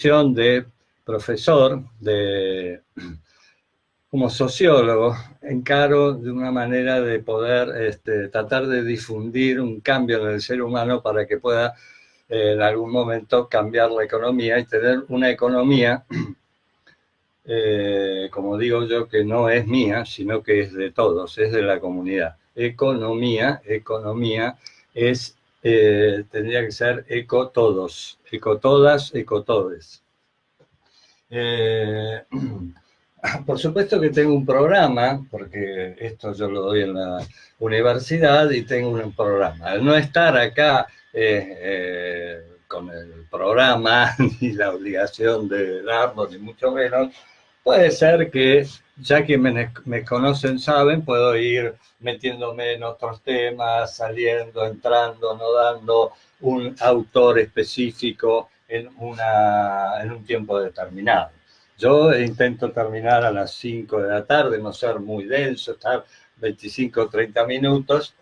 de profesor, como sociólogo, encaro de una manera de poder tratar de difundir un cambio en el ser humano para que pueda en algún momento cambiar la economía y tener una economía, como digo yo, que no es mía, sino que es de todos, es de la comunidad. Economía es, tendría que ser eco todos, eco todas, eco todes. Por supuesto que tengo un programa, porque esto yo lo doy en la universidad y tengo un programa. Al no estar acá con el programa ni la obligación de darlo, ni mucho menos, puede ser que, ya que me conocen, saben, puedo ir metiéndome en otros temas, saliendo, entrando, no dando un autor específico en un tiempo determinado. Yo intento terminar a las 5 de la tarde, no ser muy denso, estar 25 o 30 minutos,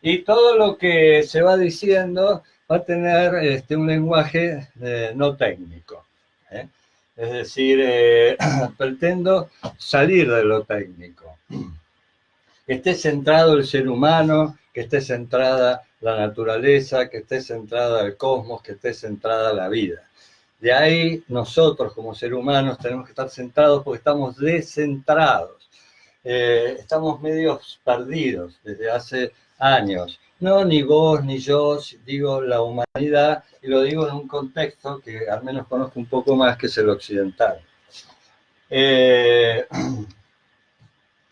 y todo lo que se va diciendo va a tener un lenguaje no técnico. Es decir, pretendo salir de lo técnico. Que esté centrado el ser humano, que esté centrada la naturaleza, que esté centrada el cosmos, que esté centrada la vida. De ahí nosotros como seres humanos tenemos que estar centrados porque estamos descentrados. Estamos medios perdidos desde hace años. No, ni vos ni yo, digo la humanidad, y lo digo en un contexto que al menos conozco un poco más, que es el occidental.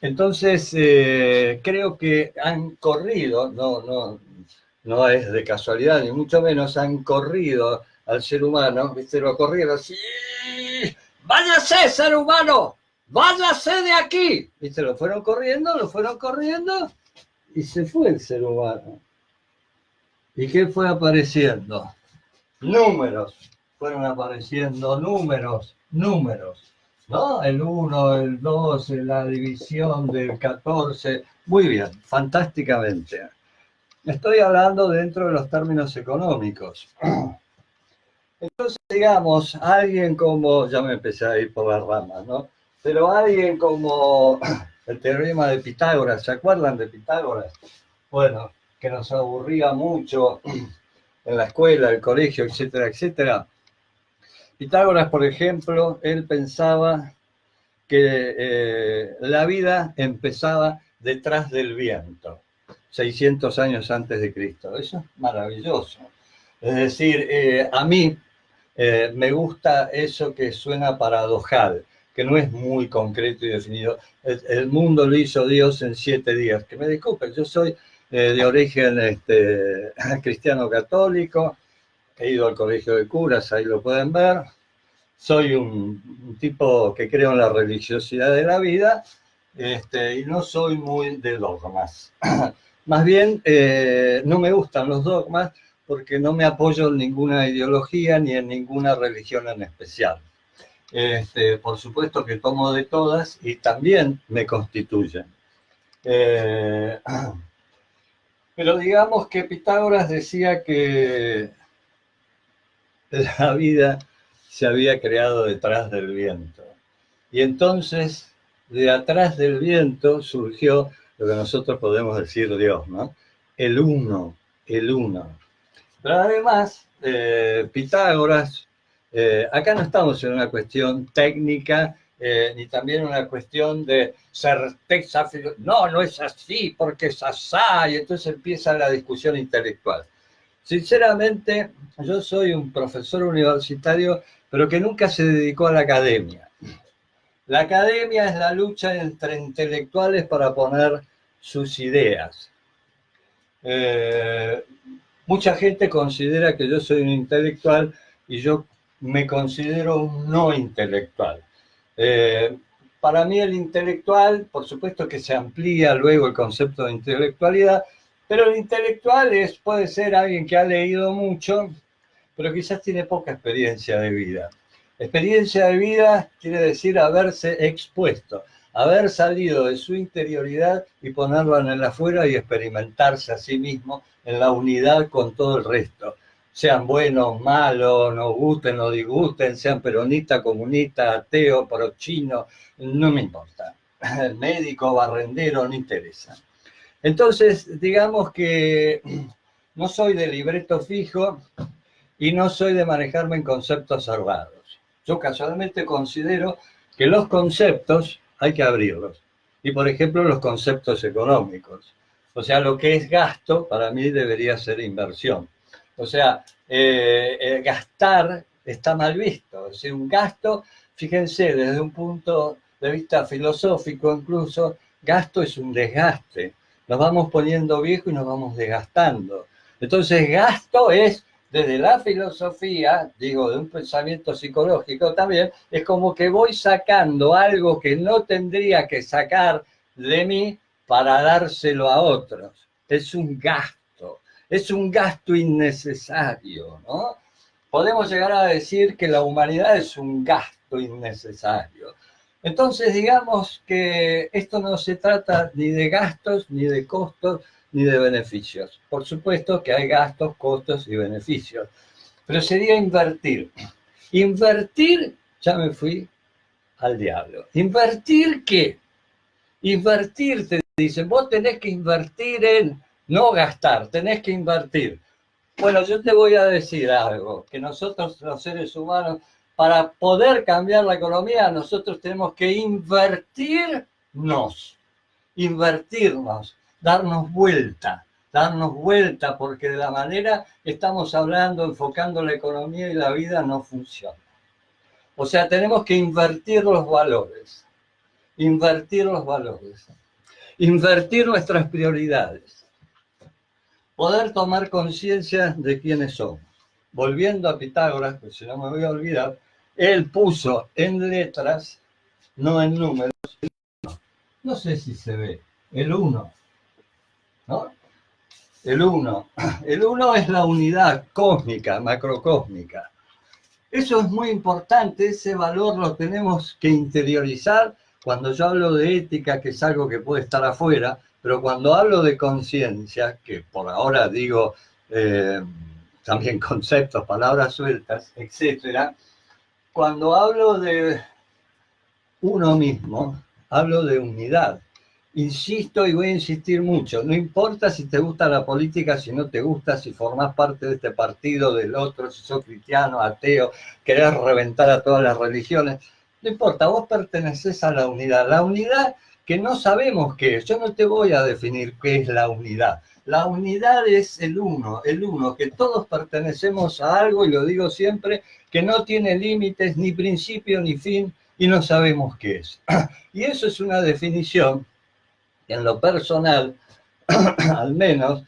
Entonces, creo que han corrido, no es de casualidad, ni mucho menos, han corrido al ser humano, ¿viste? Lo corrieron así, ¡váyase, ser humano! ¡Váyase de aquí! ¿Viste? Lo fueron corriendo, y se fue el ser humano. ¿Y qué fue apareciendo? Números. Fueron apareciendo números. ¿No? El 1, el 2, la división del 14. Muy bien, fantásticamente. Estoy hablando dentro de los términos económicos. Entonces, digamos, alguien como, ya me empecé a ir por las ramas, ¿no? Pero alguien como el teorema de Pitágoras, ¿se acuerdan de Pitágoras? Bueno, que nos aburría mucho en la escuela, el colegio, etcétera, etcétera. Pitágoras, por ejemplo, él pensaba que la vida empezaba detrás del viento, 600 años antes de Cristo. Eso es maravilloso. Es decir, a mí me gusta eso que suena paradojal, que no es muy concreto y definido. El mundo lo hizo Dios en 7 días. Que me disculpen, yo soy de origen cristiano católico, he ido al colegio de curas, ahí lo pueden ver. Soy un tipo que creo en la religiosidad de la vida, y no soy muy de dogmas. Más bien, no me gustan los dogmas porque no me apoyo en ninguna ideología ni en ninguna religión en especial. Por supuesto que tomo de todas y también me constituyen. Pero digamos que Pitágoras decía que la vida se había creado detrás del viento. Y entonces, de atrás del viento surgió lo que nosotros podemos decir Dios, ¿no? El uno. Pero además, Pitágoras, acá no estamos en una cuestión técnica, ni también una cuestión de certeza, no es así, porque es asá, y entonces empieza la discusión intelectual. Sinceramente, yo soy un profesor universitario, pero que nunca se dedicó a la academia. La academia es la lucha entre intelectuales para poner sus ideas. Mucha gente considera que yo soy un intelectual y yo me considero un no intelectual. Para mí el intelectual, por supuesto que se amplía luego el concepto de intelectualidad, pero el intelectual puede ser alguien que ha leído mucho, pero quizás tiene poca experiencia de vida. Experiencia de vida quiere decir haberse expuesto, haber salido de su interioridad y ponerlo en el afuera y experimentarse a sí mismo en la unidad con todo el resto. sean buenos, malos, nos gusten, nos disgusten, sean peronistas, comunistas, ateos, pro-chinos, no me importa. Médico, barrendero, no interesa. Entonces, digamos que no soy de libreto fijo y no soy de manejarme en conceptos cerrados. Yo casualmente considero que los conceptos hay que abrirlos. Y, por ejemplo, los conceptos económicos. O sea, lo que es gasto, para mí debería ser inversión. O sea, gastar está mal visto. Es decir, un gasto, fíjense, desde un punto de vista filosófico incluso, gasto es un desgaste. Nos vamos poniendo viejos y nos vamos desgastando. Entonces, gasto es, desde la filosofía, digo, de un pensamiento psicológico también, es como que voy sacando algo que no tendría que sacar de mí para dárselo a otros. Es un gasto innecesario, ¿no? Podemos llegar a decir que la humanidad es un gasto innecesario. Entonces, digamos que esto no se trata ni de gastos, ni de costos, ni de beneficios. Por supuesto que hay gastos, costos y beneficios, pero sería invertir. Invertir, ya me fui al diablo. ¿Invertir qué? Invertir, te dicen, vos tenés que invertir en no gastar, tenés que invertir. Bueno, yo te voy a decir algo, que nosotros los seres humanos, para poder cambiar la economía, nosotros tenemos que invertirnos, darnos vuelta, porque de la manera que estamos hablando, enfocando la economía y la vida, no funciona. O sea, tenemos que invertir los valores, invertir nuestras prioridades, poder tomar conciencia de quiénes somos. Volviendo a Pitágoras, pues si no me voy a olvidar, él puso en letras, no en números, no sé si se ve, el 1, ¿no? El 1 es la unidad cósmica, macrocósmica. Eso es muy importante, ese valor lo tenemos que interiorizar. Cuando yo hablo de ética, que es algo que puede estar afuera, pero cuando hablo de conciencia, que por ahora digo también conceptos, palabras sueltas, etcétera, cuando hablo de uno mismo, hablo de unidad. Insisto y voy a insistir mucho, no importa si te gusta la política, si no te gusta, si formás parte de este partido, del otro, si sos cristiano, ateo, querés reventar a todas las religiones, no importa, vos pertenecés a la unidad que no sabemos qué es. Yo no te voy a definir qué es la unidad. La unidad es el uno, que todos pertenecemos a algo, y lo digo siempre, que no tiene límites, ni principio, ni fin, y no sabemos qué es. Y eso es una definición que en lo personal, al menos,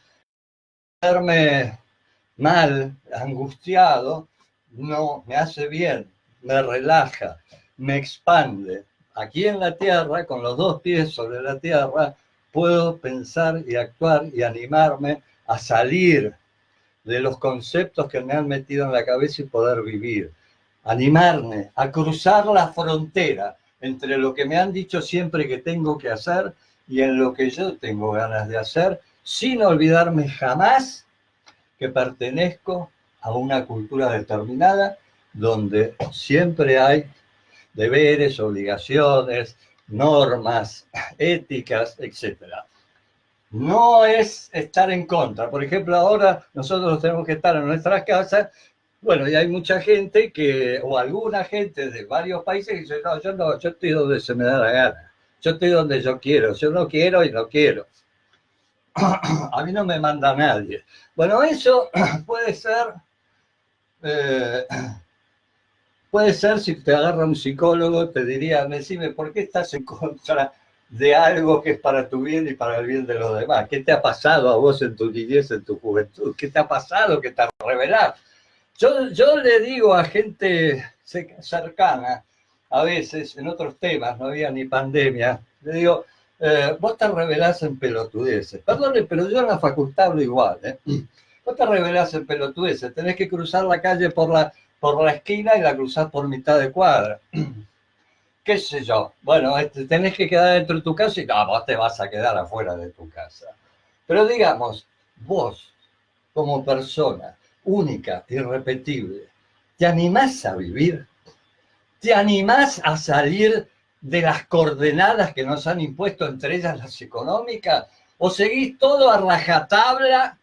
verme mal, angustiado, no me hace bien, me relaja, me expande. Aquí en la tierra, con los 2 pies sobre la tierra, puedo pensar y actuar y animarme a salir de los conceptos que me han metido en la cabeza y poder vivir. Animarme a cruzar la frontera entre lo que me han dicho siempre que tengo que hacer y en lo que yo tengo ganas de hacer, sin olvidarme jamás que pertenezco a una cultura determinada donde siempre hay deberes, obligaciones, normas, éticas, etc. No es estar en contra. Por ejemplo, ahora nosotros tenemos que estar en nuestras casas. Bueno, y hay mucha gente o alguna gente de varios países que dice, no, yo estoy donde se me da la gana. Yo estoy donde yo quiero. Yo no quiero y no quiero. A mí no me manda nadie. Bueno, eso puede ser si te agarra un psicólogo, te diría, decime, ¿por qué estás en contra de algo que es para tu bien y para el bien de los demás? ¿Qué te ha pasado a vos en tu niñez, en tu juventud? ¿Qué te ha pasado que te revelás? Yo le digo a gente cercana, a veces, en otros temas, no había ni pandemia, le digo, vos te revelás en pelotudeces. Perdone, pero yo en la facultad hablo igual, ¿eh? Vos te revelás en pelotudeces, tenés que cruzar la calle por la esquina y la cruzás por mitad de cuadra. ¿Qué sé yo? Bueno, tenés que quedar dentro de tu casa y no, vos te vas a quedar afuera de tu casa. Pero digamos, vos, como persona, única, irrepetible. ¿Te animás a vivir? ¿Te animás a salir de las coordenadas que nos han impuesto, entre ellas las económicas? ¿O seguís todo a rajatabla?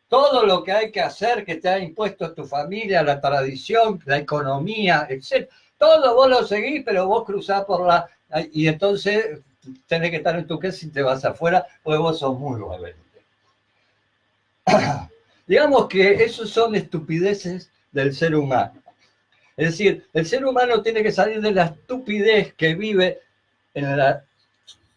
Todo lo que hay que hacer, que te ha impuesto tu familia, la tradición, la economía, etc. Todo vos lo seguís, pero vos cruzás por la... Y entonces tenés que estar en tu casa y te vas afuera, porque vos sos muy rebelde. Digamos que esos son estupideces del ser humano. Es decir, el ser humano tiene que salir de la estupidez que vive en la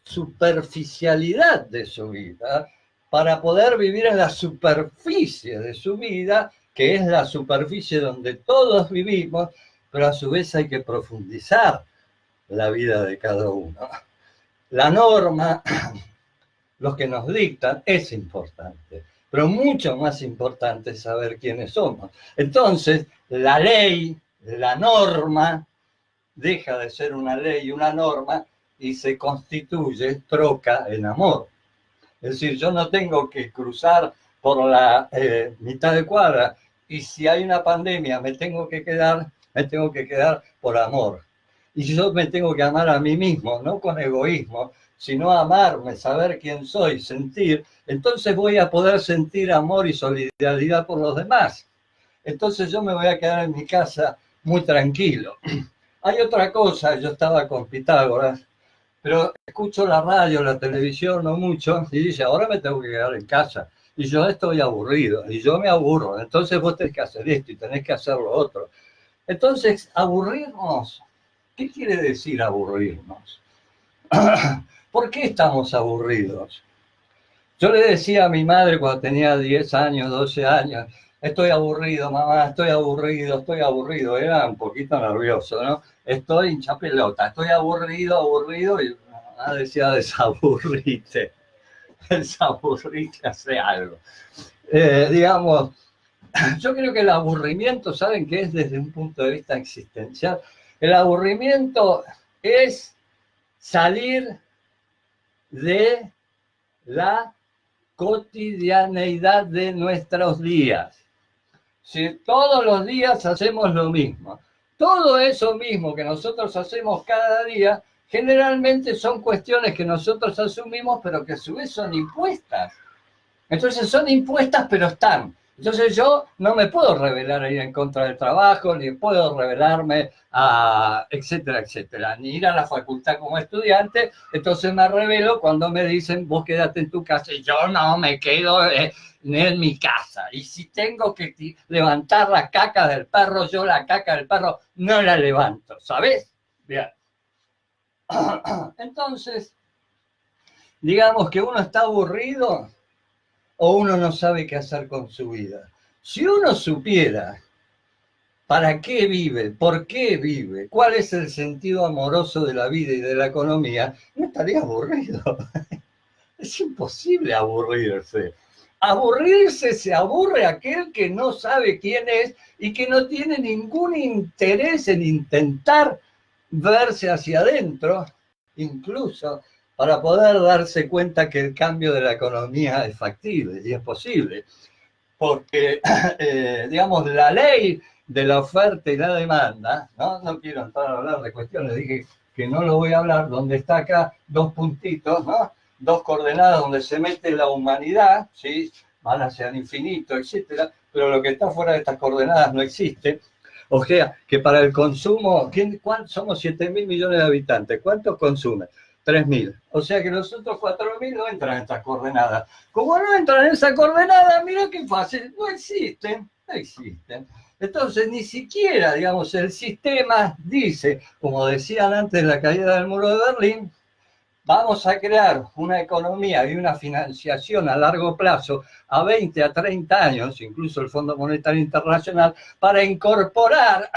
superficialidad de su vida para poder vivir en la superficie de su vida, que es la superficie donde todos vivimos, pero a su vez hay que profundizar la vida de cada uno. La norma, los que nos dictan, es importante, pero mucho más importante es saber quiénes somos. Entonces, la ley, la norma, deja de ser una ley, una norma, y se constituye, troca en amor. Es decir, yo no tengo que cruzar por la mitad de cuadra, y si hay una pandemia me tengo que quedar por amor. Y yo me tengo que amar a mí mismo, no con egoísmo, sino amarme, saber quién soy, sentir. Entonces voy a poder sentir amor y solidaridad por los demás. Entonces yo me voy a quedar en mi casa muy tranquilo. Hay otra cosa, yo estaba con Pitágoras, pero escucho la radio, la televisión, no mucho, y dice, ahora me tengo que quedar en casa. Y yo estoy aburrido, y yo me aburro. Entonces vos tenés que hacer esto y tenés que hacer lo otro. Entonces, aburrirnos, ¿qué quiere decir aburrirnos? ¿Por qué estamos aburridos? Yo le decía a mi madre cuando tenía 10 años, 12 años, estoy aburrido, mamá, estoy aburrido. Era un poquito nervioso, ¿no? Estoy hincha pelota, estoy aburrido, y mamá decía, desaburrite, hace algo. Digamos, yo creo que el aburrimiento, ¿saben qué es desde un punto de vista existencial? El aburrimiento es salir de la cotidianeidad de nuestros días. Si todos los días hacemos lo mismo, todo eso mismo que nosotros hacemos cada día, generalmente son cuestiones que nosotros asumimos, pero que a su vez son impuestas. Entonces son impuestas, pero están. Entonces yo no me puedo rebelar a ir en contra del trabajo, ni puedo rebelarme a etcétera, etcétera, ni ir a la facultad como estudiante. Entonces me rebelo cuando me dicen, vos quédate en tu casa, y yo no me quedo en mi casa. Y si tengo que levantar la caca del perro, yo la caca del perro no la levanto, ¿sabes? Bien. Entonces, digamos que uno está aburrido, o uno no sabe qué hacer con su vida. Si uno supiera para qué vive, por qué vive, cuál es el sentido amoroso de la vida y de la economía, no estaría aburrido. Es imposible aburrirse. Aburrirse se aburre aquel que no sabe quién es y que no tiene ningún interés en intentar verse hacia adentro, incluso para poder darse cuenta que el cambio de la economía es factible y es posible. Porque, digamos, la ley de la oferta y la demanda, no quiero entrar a hablar de cuestiones, dije que no lo voy a hablar, donde está acá dos puntitos, ¿no? Dos coordenadas donde se mete la humanidad, ¿sí? Van hacia el infinito, etcétera, pero lo que está fuera de estas coordenadas no existe. O sea, que para el consumo, somos 7.000 millones de habitantes, ¿cuántos consumen? 3.000. O sea que los otros 4.000 no entran en estas coordenadas. Como no entran en esa coordenada, mira qué fácil, no existen. Entonces, ni siquiera, digamos, el sistema dice, como decían antes de la caída del muro de Berlín, vamos a crear una economía y una financiación a largo plazo, a 20, a 30 años, incluso el Fondo Monetario Internacional, para incorporar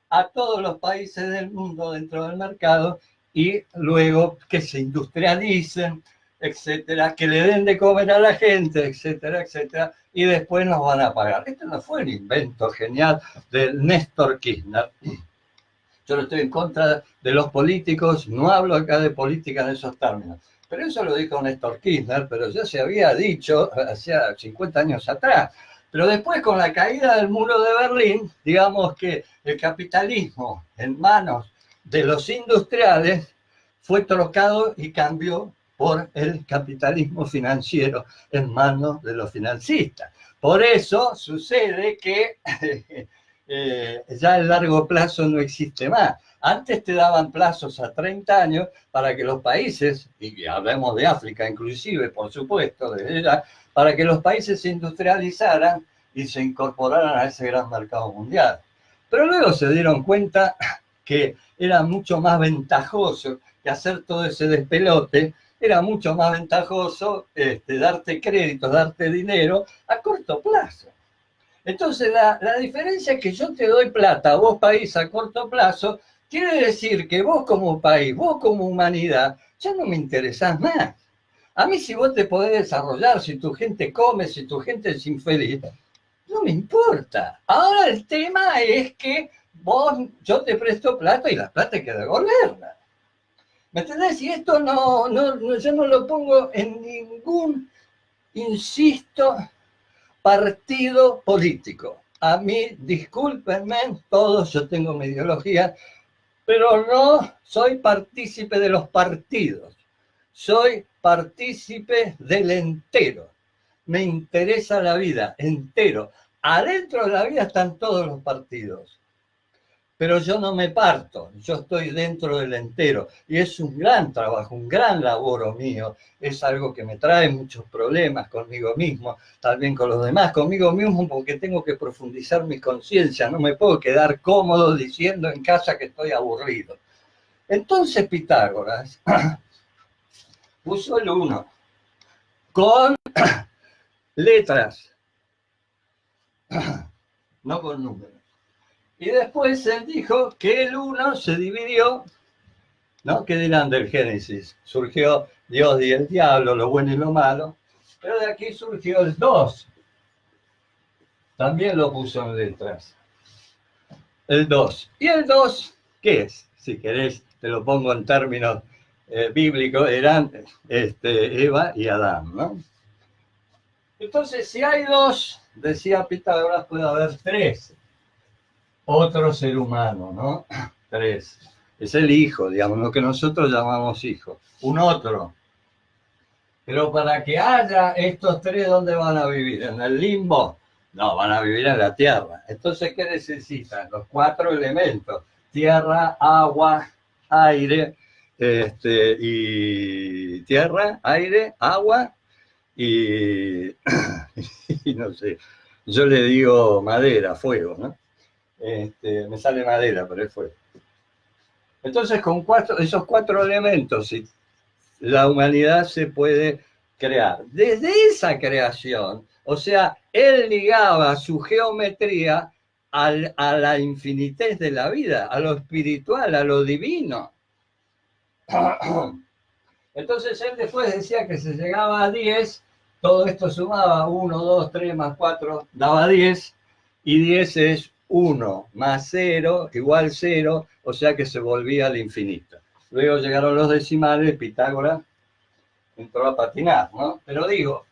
a todos los países del mundo dentro del mercado y luego que se industrialicen, etcétera, que le den de comer a la gente, etcétera, etcétera, y después nos van a pagar. Esto no fue un invento genial de Néstor Kirchner. Yo no estoy en contra de los políticos, no hablo acá de política en esos términos, pero eso lo dijo Néstor Kirchner, pero ya se había dicho hace 50 años atrás. Pero después, con la caída del muro de Berlín, digamos que el capitalismo en manos de los industriales fue trocado y cambió por el capitalismo financiero en manos de los financistas. Por eso sucede que ya el largo plazo no existe más. Antes te daban plazos a 30 años para que los países, y hablemos de África inclusive, por supuesto, desde ya, para que los países se industrializaran y se incorporaran a ese gran mercado mundial. Pero luego se dieron cuenta que era mucho más ventajoso que hacer todo ese despelote, era mucho más ventajoso darte crédito, darte dinero a corto plazo. Entonces, la diferencia es que yo te doy plata a vos, país, a corto plazo, quiere decir que vos como país, vos como humanidad, ya no me interesás más. A mí si vos te podés desarrollar, si tu gente come, si tu gente es infeliz, no me importa. Ahora el tema es que yo te presto plata y la plata hay que devolverla. ¿Me entendés? Y esto yo no lo pongo en ningún, insisto, partido político. A mí, discúlpenme, todos, yo tengo mi ideología, pero no soy partícipe de los partidos. Soy partícipe del entero. Me interesa la vida, entero. Adentro de la vida están todos los partidos. Pero yo no me parto, yo estoy dentro del entero. Y es un gran trabajo, un gran laboro mío. Es algo que me trae muchos problemas conmigo mismo, también con los demás, conmigo mismo, porque tengo que profundizar mi conciencia. No me puedo quedar cómodo diciendo en casa que estoy aburrido. Entonces Pitágoras puso el 1 con letras, no con números. Y después él dijo que el 1 se dividió, ¿no? ¿Qué dirán del Génesis? Surgió Dios y el diablo, lo bueno y lo malo, pero de aquí surgió el 2. También lo puso en letras. El 2. ¿Y el 2 qué es? Si querés, te lo pongo en términos bíblicos, eran Eva y Adán, ¿no? Entonces, si hay 2, decía Pitágoras, puede haber 3. Otro ser humano, ¿no? 3. Es el hijo, digamos, lo que nosotros llamamos hijo. Un otro. Pero para que haya estos 3, ¿dónde van a vivir? ¿En el limbo? No, van a vivir en la tierra. Entonces, ¿qué necesitan? Los 4 elementos. Tierra, agua, aire, y tierra, aire, agua y no sé, yo le digo madera, fuego, ¿no? Me sale madera, pero es fuego. Entonces, con esos 4 elementos, la humanidad se puede crear. Desde esa creación, o sea, él ligaba su geometría a la infinitez de la vida, a lo espiritual, a lo divino. Entonces, él después decía que se llegaba a 10, todo esto sumaba 1, 2, 3 más 4, daba 10, y 10 es 1 más 0 igual 0, o sea que se volvía al infinito. Luego llegaron los decimales, Pitágoras entró a patinar, ¿no? Pero digo,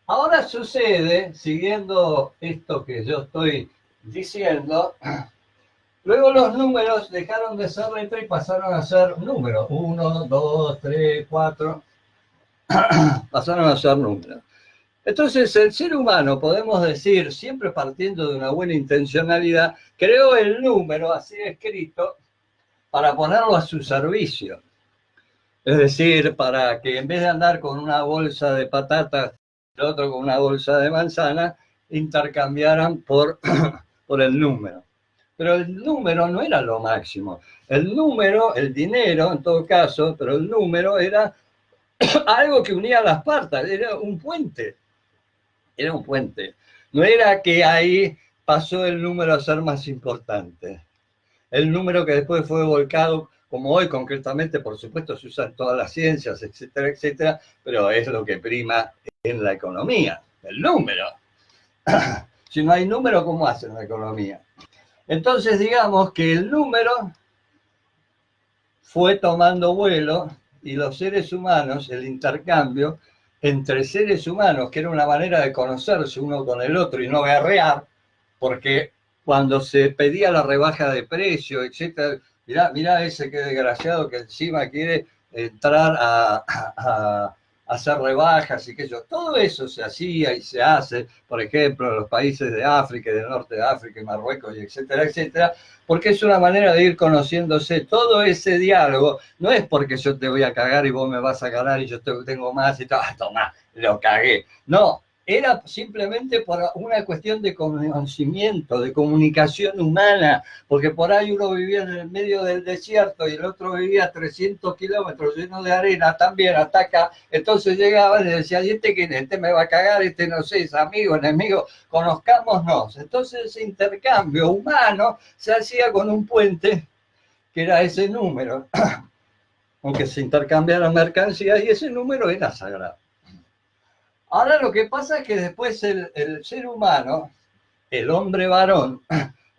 ahora sucede, siguiendo esto que yo estoy diciendo, luego los números dejaron de ser letra y pasaron a ser números. 1, 2, 3, 4, pasaron a ser números. Entonces, el ser humano, podemos decir, siempre partiendo de una buena intencionalidad, creó el número así escrito para ponerlo a su servicio. Es decir, para que en vez de andar con una bolsa de patatas, el otro con una bolsa de manzana, intercambiaran por el número. Pero el número no era lo máximo. El número, el dinero en todo caso, pero el número era algo que unía las partes, era un puente. Era un puente. No era que ahí pasó el número a ser más importante. El número que después fue volcado, como hoy concretamente, por supuesto, se usa en todas las ciencias, etcétera, etcétera, pero es lo que prima en la economía, el número. Si no hay número, ¿cómo hacen la economía? Entonces, digamos que el número fue tomando vuelo y los seres humanos, el intercambio, entre seres humanos, que era una manera de conocerse uno con el otro y no guerrear, porque cuando se pedía la rebaja de precio, etcétera, mirá ese que desgraciado que encima quiere entrar a hacer rebajas y qué sé yo. Todo eso se hacía y se hace, por ejemplo, en los países de África, del norte de África y Marruecos, y etcétera, etcétera, porque es una manera de ir conociéndose. Todo ese diálogo no es porque yo te voy a cagar y vos me vas a ganar y yo tengo más y todo, tomá, lo cagué. No, era simplemente por una cuestión de conocimiento, de comunicación humana, porque por ahí uno vivía en el medio del desierto y el otro vivía a 300 kilómetros lleno de arena también, hasta acá. Entonces llegaba y decía, ¿y este quién es? Este me va a cagar, este no sé, es amigo, enemigo, conozcámonos. Entonces ese intercambio humano se hacía con un puente que era ese número, aunque se intercambiaran mercancías y ese número era sagrado. Ahora lo que pasa es que después el ser humano, el hombre varón,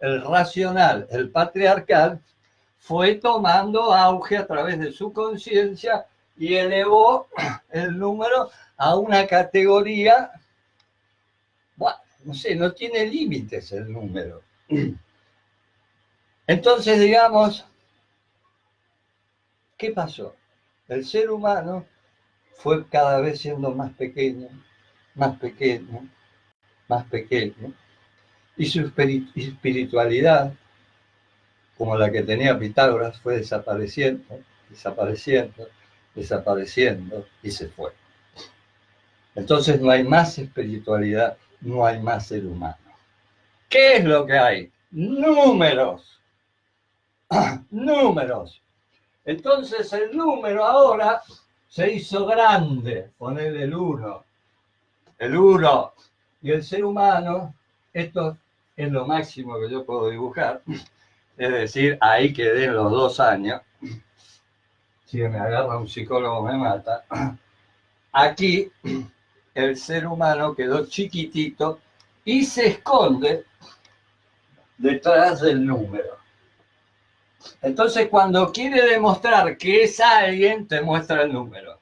el racional, el patriarcal, fue tomando auge a través de su conciencia y elevó el número a una categoría, bueno, no sé, no tiene límites el número. Entonces, digamos, ¿qué pasó? El ser humano fue cada vez siendo más pequeño, más pequeño, más pequeño, y su espiritualidad, como la que tenía Pitágoras, fue desapareciendo, desapareciendo, desapareciendo, y se fue. Entonces no hay más espiritualidad, no hay más ser humano. ¿Qué es lo que hay? Números. Números. Entonces el número ahora se hizo grande, poner el 1. El 1. Y el ser humano, esto es lo máximo que yo puedo dibujar, es decir, ahí quedé en los 2 años. Si me agarra un psicólogo me mata. Aquí el ser humano quedó chiquitito y se esconde detrás del número. Entonces, cuando quiere demostrar que es alguien, te muestra el número.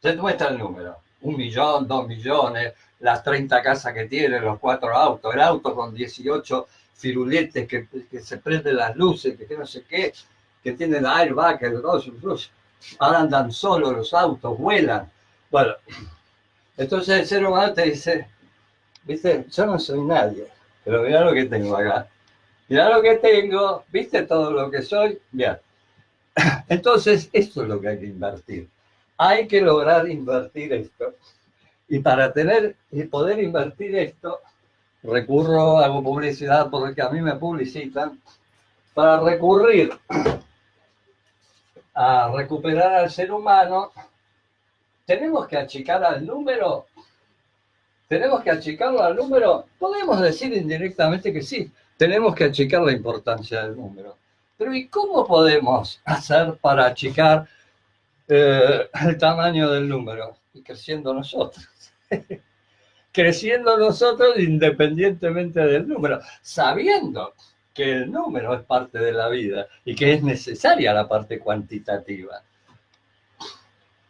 Te muestra el número. 1 millón, 2 millones, las 30 casas que tiene, los 4 autos, el auto con 18 firuletes que se prenden las luces, que no sé qué, que tiene el airbag, el dos, ahora andan solos los autos, vuelan. Bueno, entonces el ser humano te dice, viste, yo no soy nadie, pero mirá lo que tengo acá. Mirá lo que tengo, viste todo lo que soy, bien. Entonces, esto es lo que hay que invertir. Hay que lograr invertir esto. Y para poder invertir esto, recurro, hago publicidad porque a mí me publicitan, para recurrir a recuperar al ser humano, tenemos que achicar al número. ¿Tenemos que achicarlo al número? Podemos decir indirectamente que sí, tenemos que achicar la importancia del número. Pero ¿y cómo podemos hacer para achicar el tamaño del número? Y creciendo nosotros. Creciendo nosotros independientemente del número, sabiendo que el número es parte de la vida y que es necesaria la parte cuantitativa.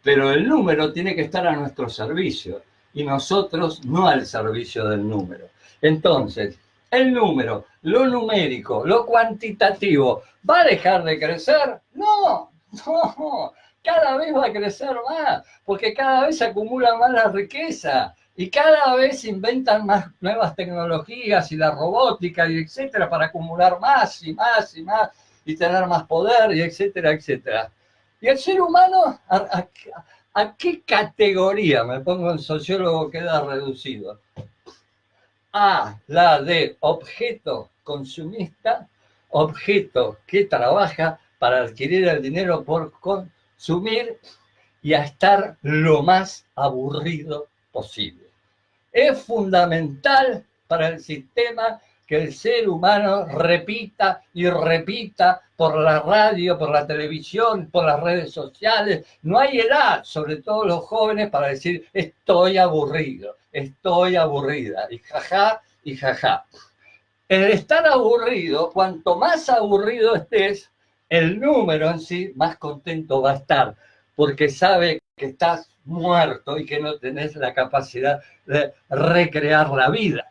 Pero el número tiene que estar a nuestro servicio y nosotros no al servicio del número. Entonces, el número, lo numérico, lo cuantitativo, ¿va a dejar de crecer? No, no, cada vez va a crecer más, porque cada vez se acumula más la riqueza y cada vez se inventan más nuevas tecnologías y la robótica y etcétera para acumular más y más y más y tener más poder y etcétera, etcétera. ¿Y el ser humano a qué categoría, me pongo en sociólogo, queda reducido? A la de objeto consumista, objeto que trabaja para adquirir el dinero por consumir y a estar lo más aburrido posible. Es fundamental para el sistema que el ser humano repita y repita por la radio, por la televisión, por las redes sociales. No hay edad, sobre todo los jóvenes, para decir estoy aburrido, estoy aburrida, y jaja, y jaja. El estar aburrido, cuanto más aburrido estés, el número en sí más contento va a estar, porque sabe que estás muerto y que no tenés la capacidad de recrear la vida.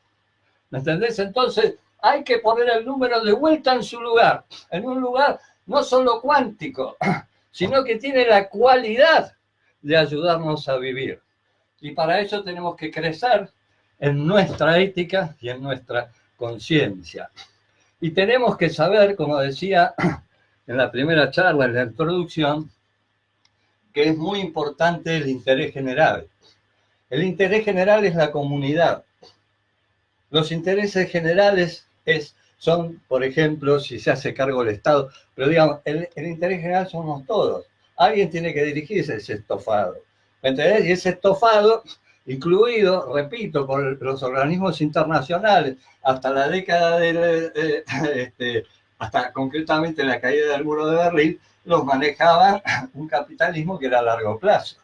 ¿Me entendés? Entonces hay que poner el número de vuelta en su lugar, en un lugar no solo cuántico, sino que tiene la cualidad de ayudarnos a vivir. Y para eso tenemos que crecer en nuestra ética y en nuestra conciencia. Y tenemos que saber, como decía en la primera charla, en la introducción, que es muy importante el interés general. El interés general es la comunidad. Los intereses generales son, por ejemplo, si se hace cargo el Estado, pero digamos, el interés general somos todos. Alguien tiene que dirigirse ese estofado. ¿Entendés? Y ese estofado, incluido, repito, por los organismos internacionales, hasta la década hasta concretamente la caída del muro de Berlín, los manejaban un capitalismo que era a largo plazo.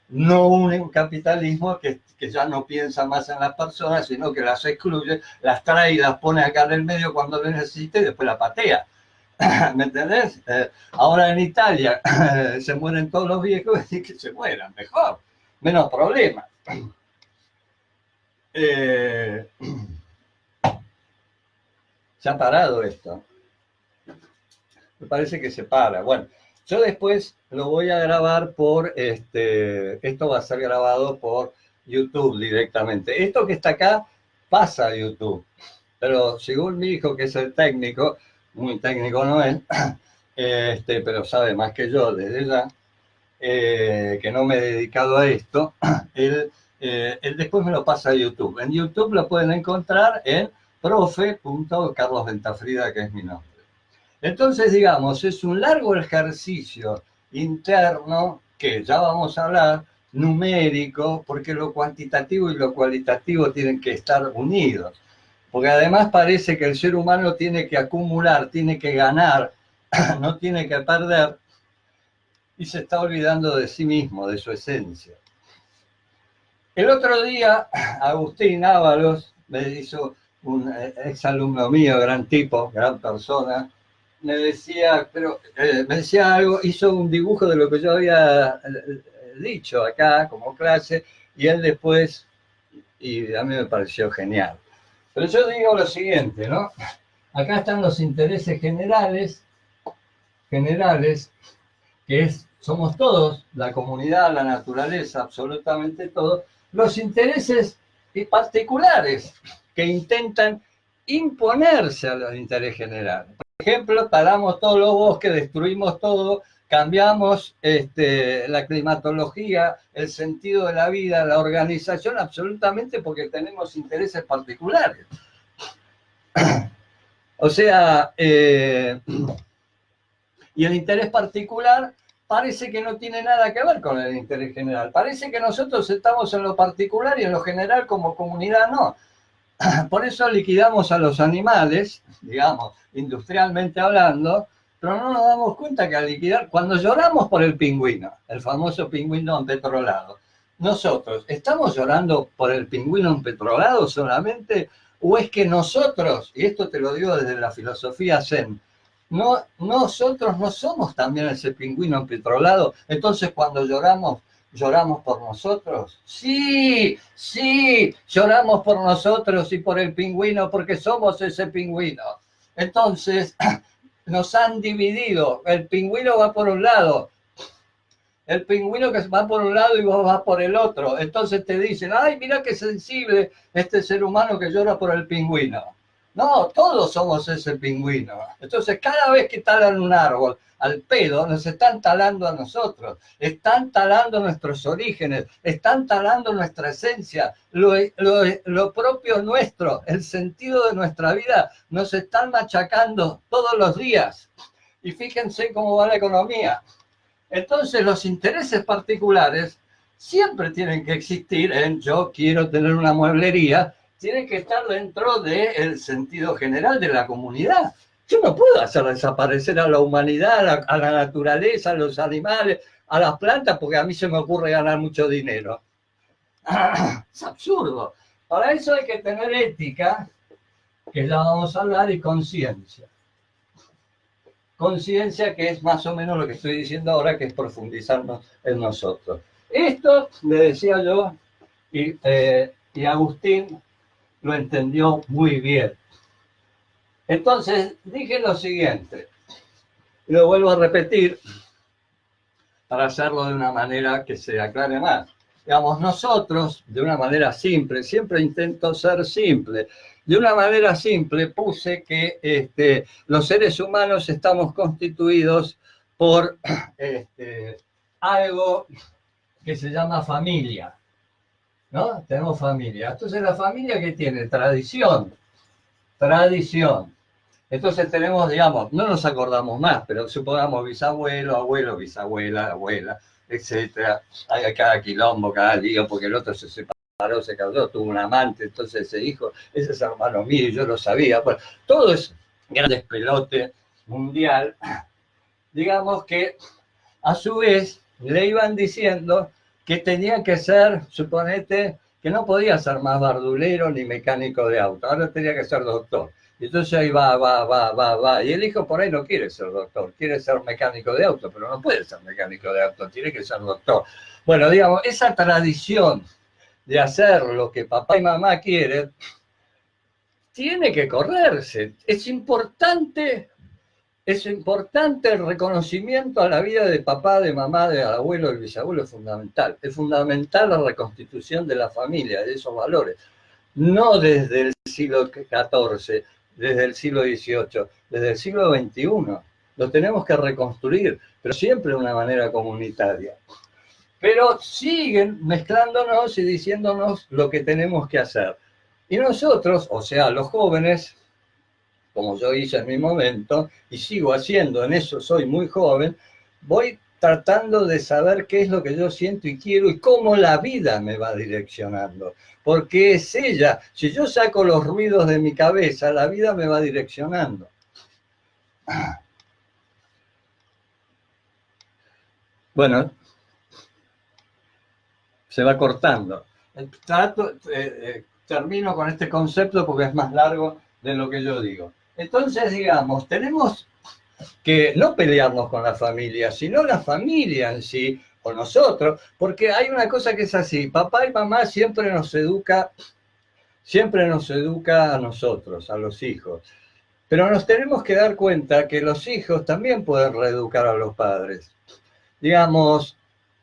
No un capitalismo que ya no piensa más en las personas, sino que las excluye, las trae y las pone acá en el medio cuando lo necesite y después la patea. ¿Me entendés? Ahora en Italia se mueren todos los viejos y que se mueran, mejor, menos problemas. Se ha parado esto. Me parece que se para. Bueno, yo después lo voy a grabar por, esto va a ser grabado por YouTube directamente. Esto que está acá pasa a YouTube, pero según mi hijo, que es el técnico, muy técnico no es, pero sabe más que yo desde ya, que no me he dedicado a esto, él después me lo pasa a YouTube. En YouTube lo pueden encontrar en profe.carlosventafrida, que es mi nombre. Entonces, digamos, es un largo ejercicio interno, que ya vamos a hablar, numérico, porque lo cuantitativo y lo cualitativo tienen que estar unidos. Porque además parece que el ser humano tiene que acumular, tiene que ganar, no tiene que perder, y se está olvidando de sí mismo, de su esencia. El otro día, Agustín Ábalos, me hizo un exalumno mío, gran tipo, gran persona, me decía algo, hizo un dibujo de lo que yo había dicho acá como clase, y él después, y a mí me pareció genial. Pero yo digo lo siguiente, ¿no? Acá están los intereses generales, que somos todos, la comunidad, la naturaleza, absolutamente todo, los intereses particulares que intentan imponerse al interés general. Por ejemplo, talamos todos los bosques, destruimos todo, cambiamos la climatología, el sentido de la vida, la organización, absolutamente porque tenemos intereses particulares. O sea, y el interés particular parece que no tiene nada que ver con el interés general. Parece que nosotros estamos en lo particular y en lo general como comunidad no. Por eso liquidamos a los animales, digamos, industrialmente hablando, pero no nos damos cuenta que al liquidar, cuando lloramos por el pingüino, el famoso pingüino empetrolado, nosotros, ¿estamos llorando por el pingüino empetrolado solamente? ¿O es que nosotros, y esto te lo digo desde la filosofía zen, nosotros no somos también ese pingüino empetrolado? Entonces cuando lloramos por nosotros. Sí, lloramos por nosotros y por el pingüino porque somos ese pingüino. Entonces nos han dividido. El pingüino va por un lado. El pingüino que va por un lado y vos vas por el otro. Entonces te dicen, ay, mira qué sensible este ser humano que llora por el pingüino. No, todos somos ese pingüino. Entonces, cada vez que talan un árbol al pedo, nos están talando a nosotros, están talando nuestros orígenes, están talando nuestra esencia, lo propio nuestro, el sentido de nuestra vida, nos están machacando todos los días. Y fíjense cómo va la economía. Entonces, los intereses particulares siempre tienen que existir en yo quiero tener una mueblería, tiene que estar dentro del sentido general de la comunidad. Yo no puedo hacer desaparecer a la humanidad, a la naturaleza, a los animales, a las plantas, porque a mí se me ocurre ganar mucho dinero. Es absurdo. Para eso hay que tener ética, que ya vamos a hablar, y conciencia. Conciencia, que es más o menos lo que estoy diciendo ahora, que es profundizarnos en nosotros. Esto le decía yo y Agustín lo entendió muy bien. Entonces dije lo siguiente, y lo vuelvo a repetir para hacerlo de una manera que se aclare más. Digamos, nosotros, de una manera simple, siempre intento ser simple, de una manera simple puse que los seres humanos estamos constituidos por algo que se llama familia, ¿no? Tenemos familia. Entonces, ¿la familia qué tiene? Tradición. Tradición. Entonces tenemos, digamos, no nos acordamos más, pero supongamos bisabuelo, abuelo, bisabuela, abuela, etcétera. Hay cada quilombo, cada lío, porque el otro se separó, se casó, tuvo un amante, entonces ese hijo, ese es hermano mío, y yo lo sabía. Bueno, todo es gran despelote mundial. Digamos que, a su vez, le iban diciendo que tenía que ser, suponete, que no podía ser más verdulero ni mecánico de auto, ahora tenía que ser doctor. Entonces ahí va. Y el hijo por ahí no quiere ser doctor, quiere ser mecánico de auto, pero no puede ser mecánico de auto, tiene que ser doctor. Bueno, digamos, esa tradición de hacer lo que papá y mamá quieren, tiene que correrse. Es importante el reconocimiento a la vida de papá, de mamá, del abuelo, del bisabuelo, es fundamental. Es fundamental la reconstitución de la familia, de esos valores. No desde el siglo XIV, desde el siglo XVIII, desde el siglo XXI. Lo tenemos que reconstruir, pero siempre de una manera comunitaria. Pero siguen mezclándonos y diciéndonos lo que tenemos que hacer. Y nosotros, o sea, los jóvenes, como yo hice en mi momento, y sigo haciendo, en eso soy muy joven, voy tratando de saber qué es lo que yo siento y quiero y cómo la vida me va direccionando. Porque es ella. Si yo saco los ruidos de mi cabeza, la vida me va direccionando. Bueno, se va cortando. Termino con este concepto porque es más largo de lo que yo digo. Entonces, digamos, tenemos que no pelearnos con la familia, sino la familia en sí, o nosotros, porque hay una cosa que es así, papá y mamá siempre nos educa a nosotros, a los hijos, pero nos tenemos que dar cuenta que los hijos también pueden reeducar a los padres. Digamos,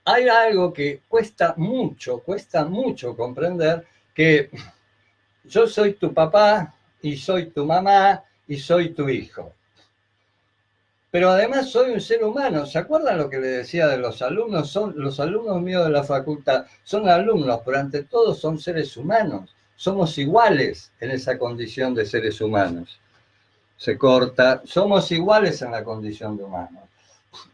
hay algo que cuesta mucho comprender, que yo soy tu papá y soy tu mamá y soy tu hijo. Pero además soy un ser humano. ¿Se acuerdan lo que le decía de los alumnos? Son los alumnos míos de la facultad, son alumnos, pero ante todo son seres humanos. Somos iguales en esa condición de seres humanos. Se corta, somos iguales en la condición de humanos.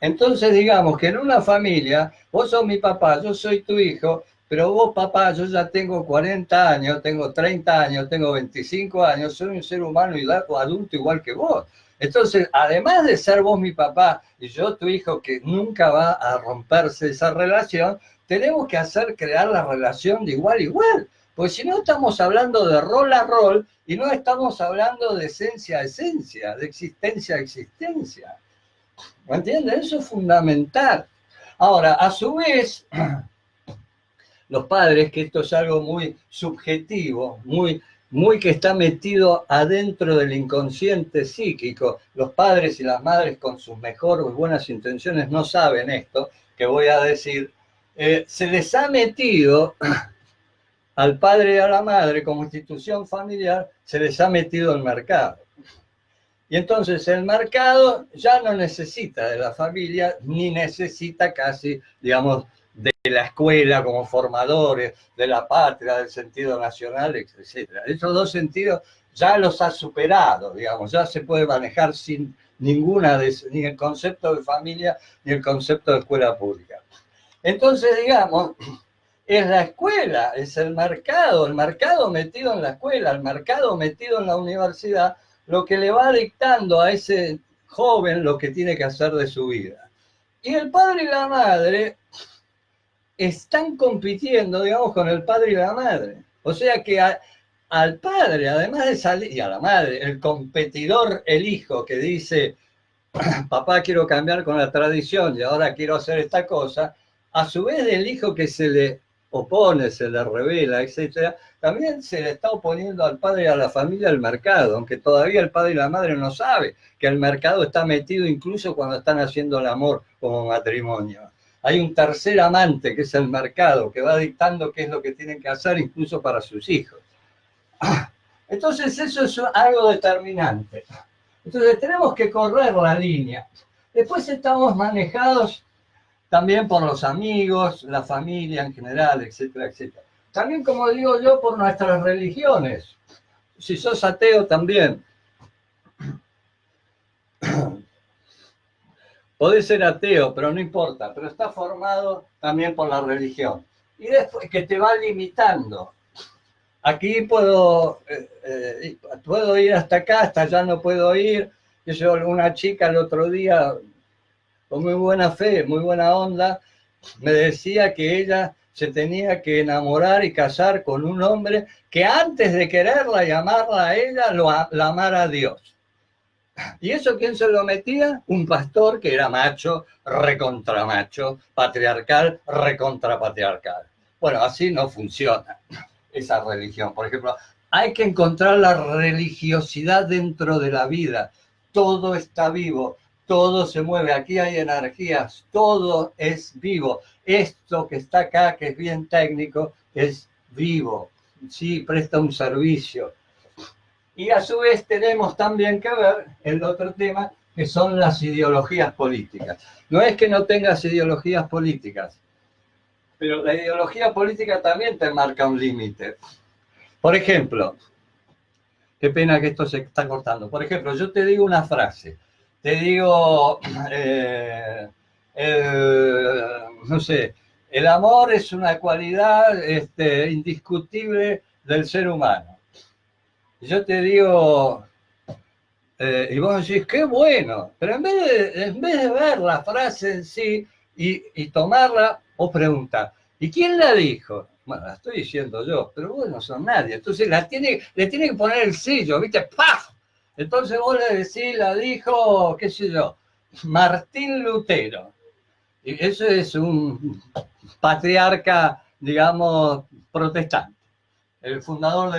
Entonces digamos que en una familia, vos sos mi papá, yo soy tu hijo, pero vos, papá, yo ya tengo 40 años, tengo 30 años, tengo 25 años, soy un ser humano y adulto igual que vos. Entonces, además de ser vos mi papá y yo tu hijo, que nunca va a romperse esa relación, tenemos que crear la relación de igual a igual. Porque si no estamos hablando de rol a rol y no estamos hablando de esencia a esencia, de existencia a existencia. ¿Me entienden? Eso es fundamental. Ahora, a su vez, los padres, que esto es algo muy subjetivo, muy que está metido adentro del inconsciente psíquico. Los padres y las madres con sus mejores buenas intenciones no saben esto que voy a decir. Se les ha metido al padre y a la madre como institución familiar, se les ha metido el mercado. Y entonces el mercado ya no necesita de la familia, ni necesita casi, digamos, de la escuela como formadores, de la patria, del sentido nacional, etc. Esos dos sentidos ya los ha superado, digamos, ya se puede manejar sin ni el concepto de familia, ni el concepto de escuela pública. Entonces, digamos, es la escuela, es el mercado metido en la escuela, el mercado metido en la universidad, lo que le va dictando a ese joven lo que tiene que hacer de su vida. Y el padre y la madre están compitiendo, digamos, con el padre y la madre. O sea que al padre, además de salir, y a la madre, el competidor, el hijo que dice, papá, quiero cambiar con la tradición y ahora quiero hacer esta cosa, a su vez del hijo que se le opone, se le revela, etcétera, también se le está oponiendo al padre y a la familia el mercado, aunque todavía el padre y la madre no saben que el mercado está metido incluso cuando están haciendo el amor como matrimonio. Hay un tercer amante que es el mercado, que va dictando qué es lo que tienen que hacer incluso para sus hijos. Entonces eso es algo determinante. Entonces tenemos que correr la línea. Después estamos manejados también por los amigos, la familia en general, etcétera, etcétera. También, como digo yo, por nuestras religiones. Si sos ateo también. Podés ser ateo, pero no importa, pero está formado también por la religión. Y después que te va limitando. Aquí puedo ir hasta acá, hasta allá no puedo ir. Yo, una chica el otro día, con muy buena fe, muy buena onda, me decía que ella se tenía que enamorar y casar con un hombre que antes de quererla y amarla a ella, la amara a Dios. ¿Y eso quién se lo metía? Un pastor que era macho, recontra macho, patriarcal, recontra patriarcal. Bueno, así no funciona esa religión. Por ejemplo, hay que encontrar la religiosidad dentro de la vida. Todo está vivo, todo se mueve, aquí hay energías, todo es vivo. Esto que está acá, que es bien técnico, es vivo, sí, presta un servicio. Y a su vez tenemos también que ver el otro tema, que son las ideologías políticas. No es que no tengas ideologías políticas, pero la ideología política también te marca un límite. Por ejemplo, qué pena que esto se está cortando. Por ejemplo, yo te digo una frase. Te digo, no sé, el amor es una cualidad indiscutible del ser humano. Yo te digo, y vos decís, qué bueno, pero en vez de ver la frase en sí y tomarla, vos preguntás, ¿y quién la dijo? Bueno, la estoy diciendo yo, pero vos no sos nadie. Entonces le tiene que poner el sello, ¿viste? ¡Paf! Entonces vos le decís, la dijo, qué sé yo, Martín Lutero. Y eso es un patriarca, digamos, protestante, el fundador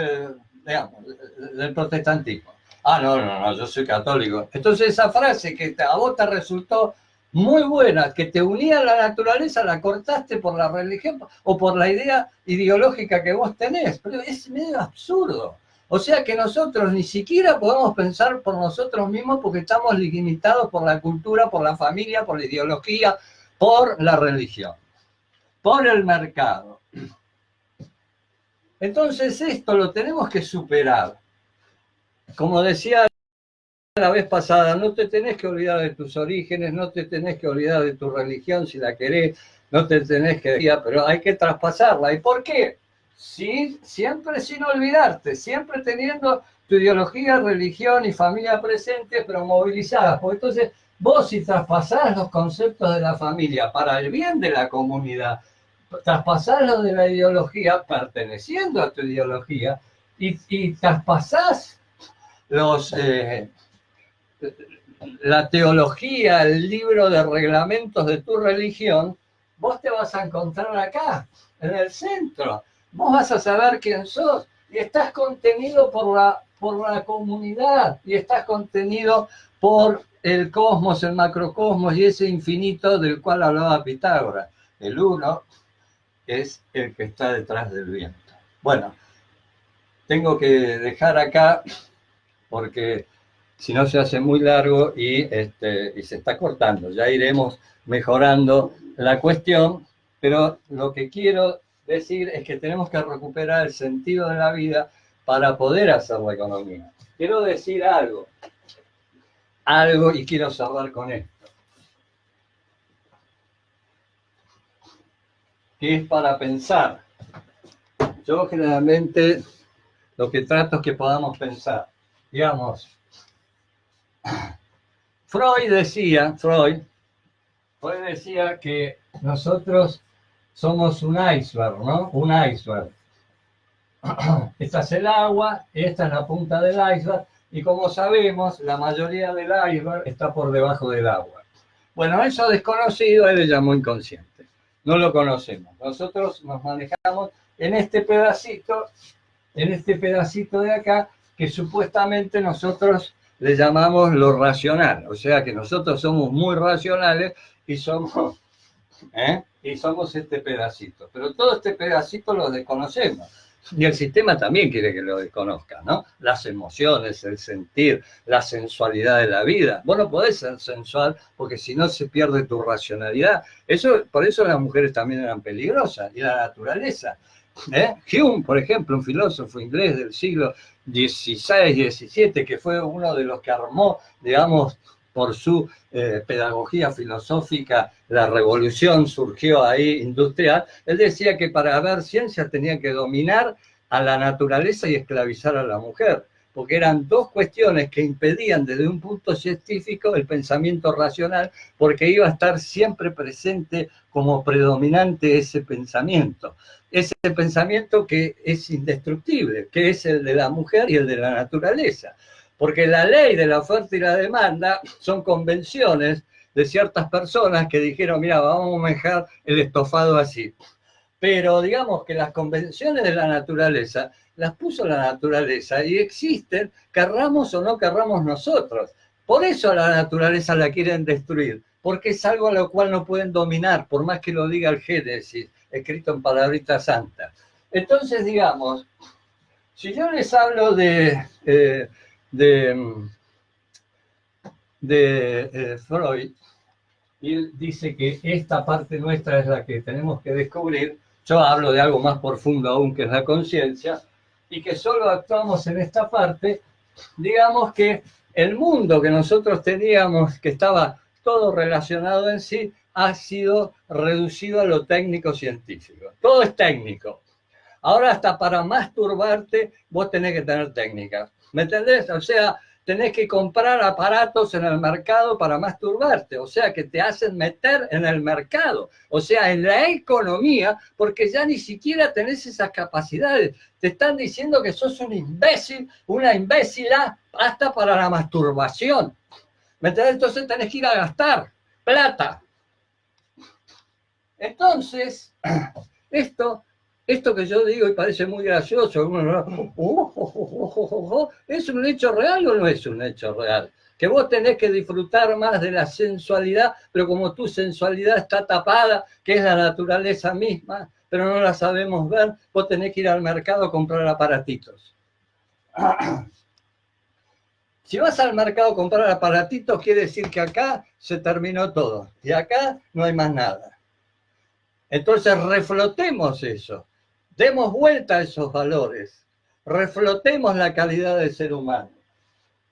del protestantismo. Ah, no, yo soy católico. Entonces esa frase que a vos te resultó muy buena, que te unía a la naturaleza, la cortaste por la religión o por la idea ideológica que vos tenés. Pero es medio absurdo. O sea que nosotros ni siquiera podemos pensar por nosotros mismos porque estamos limitados por la cultura, por la familia, por la ideología, por la religión, por el mercado. Entonces esto lo tenemos que superar. Como decía la vez pasada, no te tenés que olvidar de tus orígenes, no te tenés que olvidar de tu religión si la querés, no te tenés que olvidar, pero hay que traspasarla. ¿Y por qué? Sí, siempre sin olvidarte, siempre teniendo tu ideología, religión y familia presentes, pero movilizadas. Porque entonces vos si traspasás los conceptos de la familia para el bien de la comunidad, traspasás lo de la ideología perteneciendo a tu ideología y traspasás la teología, el libro de reglamentos de tu religión, vos te vas a encontrar acá, en el centro. Vos vas a saber quién sos y estás contenido por la comunidad y estás contenido por el cosmos, el macrocosmos y ese infinito del cual hablaba Pitágoras. El uno es el que está detrás del viento. Bueno, tengo que dejar acá porque si no se hace muy largo y se está cortando. Ya iremos mejorando la cuestión, pero lo que quiero decir es que tenemos que recuperar el sentido de la vida para poder hacer la economía. Quiero decir algo y quiero cerrar con esto, que es para pensar. Yo generalmente lo que trato es que podamos pensar. Digamos, Freud decía que nosotros somos un iceberg, ¿no? Un iceberg. Esta es el agua, esta es la punta del iceberg, y como sabemos, la mayoría del iceberg está por debajo del agua. Bueno, eso desconocido él le llamó inconsciente. no lo conocemos. Nosotros nos manejamos en este pedacito de acá, que supuestamente nosotros le llamamos lo racional. O sea que nosotros somos muy racionales y somos este pedacito. Pero todo este pedacito lo desconocemos. Y el sistema también quiere que lo desconozca, ¿no? Las emociones, el sentir, la sensualidad de la vida. Vos no podés ser sensual porque si no se pierde tu racionalidad. Por eso las mujeres también eran peligrosas, y la naturaleza. Hume, por ejemplo, un filósofo inglés del siglo XVI, XVII, que fue uno de los que armó, digamos, por su pedagogía filosófica, la revolución surgió ahí industrial. Él decía que para haber ciencia tenía que dominar a la naturaleza y esclavizar a la mujer, porque eran dos cuestiones que impedían desde un punto científico el pensamiento racional, porque iba a estar siempre presente como predominante ese pensamiento que es indestructible, que es el de la mujer y el de la naturaleza. Porque la ley de la oferta y la demanda son convenciones de ciertas personas que dijeron, mira, vamos a manejar el estofado así. Pero digamos que las convenciones de la naturaleza las puso la naturaleza y existen, querramos o no querramos nosotros. Por eso a la naturaleza la quieren destruir, porque es algo a lo cual no pueden dominar, por más que lo diga el Génesis, escrito en palabritas santas. Entonces, digamos, si yo les hablo de Freud, y él dice que esta parte nuestra es la que tenemos que descubrir, yo hablo de algo más profundo aún, que es la conciencia, y que solo actuamos en esta parte. Digamos que el mundo que nosotros teníamos, que estaba todo relacionado en sí, ha sido reducido a lo técnico-científico. Todo es técnico. Ahora hasta para masturbarte vos tenés que tener técnica. ¿Me entendés? O sea, tenés que comprar aparatos en el mercado para masturbarte. O sea, que te hacen meter en el mercado. O sea, en la economía, porque ya ni siquiera tenés esas capacidades. Te están diciendo que sos un imbécil, una imbécila, hasta para la masturbación. ¿Me entendés? Entonces tenés que ir a gastar plata. Entonces, esto que yo digo y parece muy gracioso, ¿es un hecho real o no es un hecho real? Que vos tenés que disfrutar más de la sensualidad, pero como tu sensualidad está tapada, que es la naturaleza misma, pero no la sabemos ver, vos tenés que ir al mercado a comprar aparatitos. Si vas al mercado a comprar aparatitos, quiere decir que acá se terminó todo, y acá no hay más nada. Entonces reflotemos eso, demos vuelta a esos valores, reflotemos la calidad del ser humano.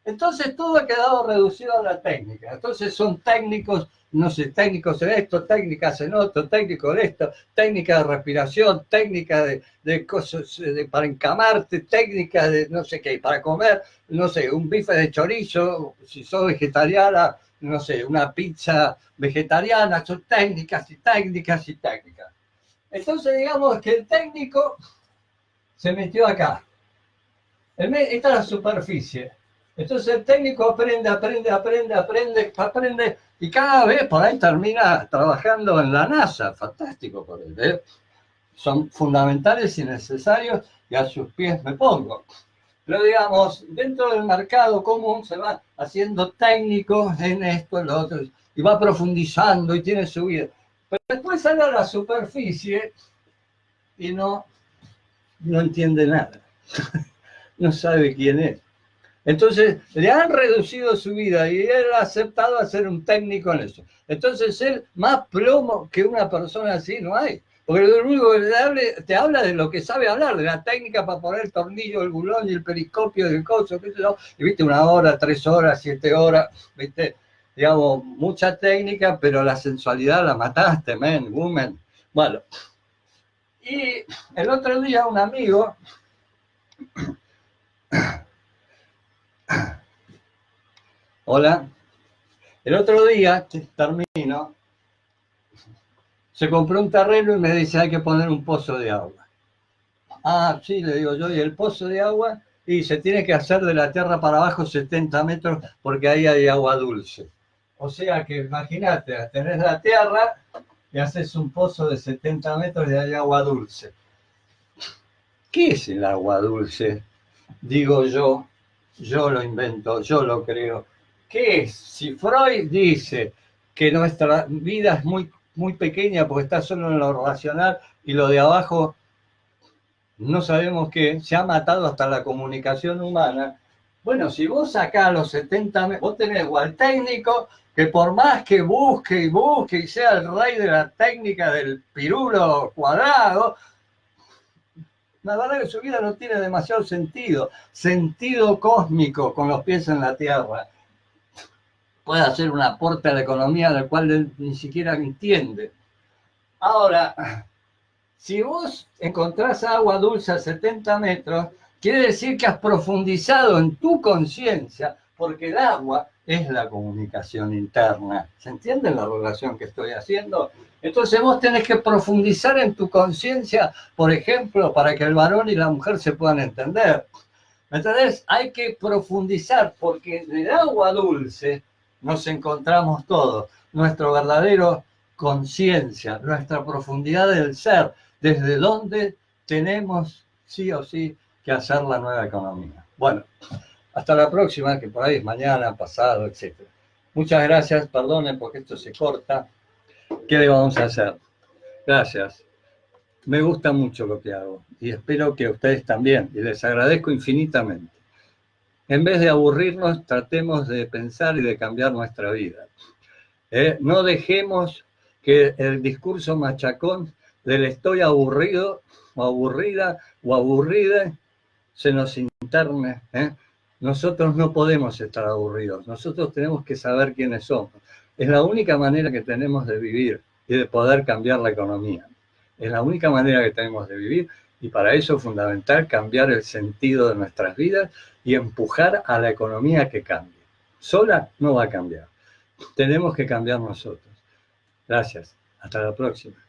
Entonces todo ha quedado reducido a la técnica. Entonces son técnicos, no sé, técnicos en esto, técnicas en otro, técnicos en esto, técnica de respiración, técnica de cosas para encamarte, técnica de no sé qué, para comer, no sé, un bife de chorizo, si sos vegetariana, no sé, una pizza vegetariana, son técnicas y técnicas y técnicas. Entonces digamos que el técnico se metió acá. Esta es la superficie. Entonces el técnico aprende, y cada vez por ahí termina trabajando en la NASA. Fantástico por él, ¿eh? Son fundamentales y necesarios y a sus pies me pongo. Pero digamos, dentro del mercado común se va haciendo técnico en esto, en lo otro, y va profundizando y tiene su vida. Pero después sale a la superficie y no entiende nada. No sabe quién es. Entonces, le han reducido su vida y él ha aceptado hacer un técnico en eso. Entonces, él más plomo que una persona así no hay. Porque lo único que te habla de lo que sabe hablar, de la técnica para poner el tornillo, el bulón y el periscopio del coso, qué sé yo. Y viste, 1 hora, 3 horas, 7 horas, viste, digamos, mucha técnica, pero la sensualidad la mataste, man, woman. Bueno, y el otro día un amigo... Hola. El otro día, termino, se compró un terreno y me dice, hay que poner un pozo de agua. Ah, sí, le digo yo, y el pozo de agua, y se tiene que hacer de la tierra para abajo 70 metros porque ahí hay agua dulce. O sea que imagínate, tenés la tierra y haces un pozo de 70 metros y hay agua dulce. ¿Qué es el agua dulce? Digo yo lo invento, yo lo creo. ¿Qué es? Si Freud dice que nuestra vida es muy, muy pequeña porque está solo en lo racional y lo de abajo no sabemos qué, se ha matado hasta la comunicación humana. Bueno, si vos sacás los 70 metros, vos tenés al técnico que por más que busque y busque y sea el rey de la técnica del pirulo cuadrado, la verdad que su vida no tiene demasiado sentido cósmico con los pies en la tierra. Puede hacer un aporte a la economía del cual él ni siquiera entiende. Ahora, si vos encontrás agua dulce a 70 metros, quiere decir que has profundizado en tu conciencia, porque el agua es la comunicación interna. ¿Se entiende la relación que estoy haciendo? Entonces vos tenés que profundizar en tu conciencia, por ejemplo, para que el varón y la mujer se puedan entender. ¿Me entendés? Hay que profundizar, porque en el agua dulce nos encontramos todos. Nuestro verdadero conciencia, nuestra profundidad del ser, desde donde tenemos sí o sí que hacer la nueva economía. Bueno, hasta la próxima, que por ahí es mañana, pasado, etc. Muchas gracias, perdonen porque esto se corta. ¿Qué le vamos a hacer? Gracias. Me gusta mucho lo que hago y espero que a ustedes también, y les agradezco infinitamente. En vez de aburrirnos, tratemos de pensar y de cambiar nuestra vida. No dejemos que el discurso machacón del estoy aburrido o aburrida o aburrida se nos interne. Nosotros no podemos estar aburridos, nosotros tenemos que saber quiénes somos. Es la única manera que tenemos de vivir y de poder cambiar la economía. Es la única manera que tenemos de vivir y para eso es fundamental cambiar el sentido de nuestras vidas y empujar a la economía que cambie. Sola no va a cambiar. Tenemos que cambiar nosotros. Gracias. Hasta la próxima.